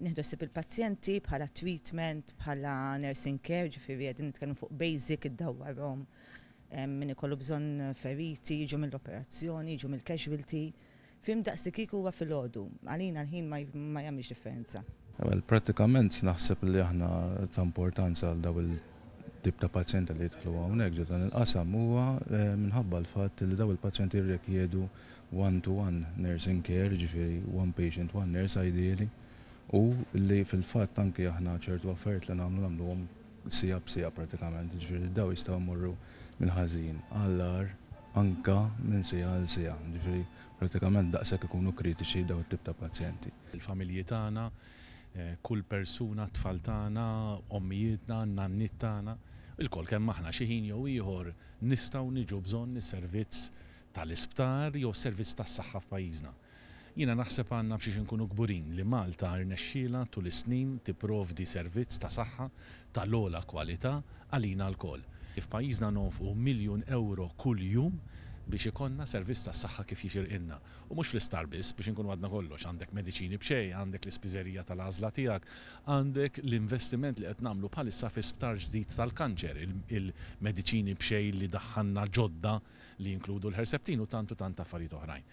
nieħdu ssib il-pazjenti bħala treatment, bħala nursing care, ġifieri qegħdin nitkellmu fuq basic iddawwarhom min ikollu bżonn feriti, jiġu mill-operazzjoni, jiġu mill-casualty. Fim daqs li kieku huwa filgħodu, għalina l-ħin ma jagħmilx differenza. Pratikament naħseb li aħna ta' importanza għal daw il-tip ta' pazjenti li jidħlu hawnhekk ġo dan il-qasam huwa minħabba l-fatt li daw il-pazjenti jirrikjedu one-to-one nursing care, ġifieri one patient, one nurse ideally, u li fil-fatt anke aħna ċertu affarijiet li nagħmluhom sija b'sija pratikament, ġifieri daw jistgħu jmorru minn ħażin għall-ar anka minn sija għal sija, ġifieri pratikament daqshekk ikunu kritiċi daw it-tip ta' pazjenti. Il-familji tagħna, kull persuna, tfal tagħna, ommijietna, nannit tagħna, il-kol kemm aħna xi ħin jew ieħor nistgħu niġu bżonn is-servizz tal-isptar jew servizz tas-saħħa f'pajjiżna. Jiena naħseb għandna biex inkunu kburin li Malta rnexxiela tul is-snin tipprovdi servizz ta' saħħa tal-ogħla kwalità għalina lkoll. F'pajjiżna nonfqu €1,000,000 kull jum biex ikonna servizz tas saħħa kif jixirqilna. U mhux fl-istar biss biex inkunu għadna kollox, għandek mediċini b'xejn, għandek l-ispiżerija tal-għażla tiegħek, għandek l-investiment li qed nagħmlu bħalissa fi sptar ġdid tal-kanċer, il-mediċini b'xejn li daħħalna ġodda li jinkludu l-Herceptin u tant affarijiet oħrajn.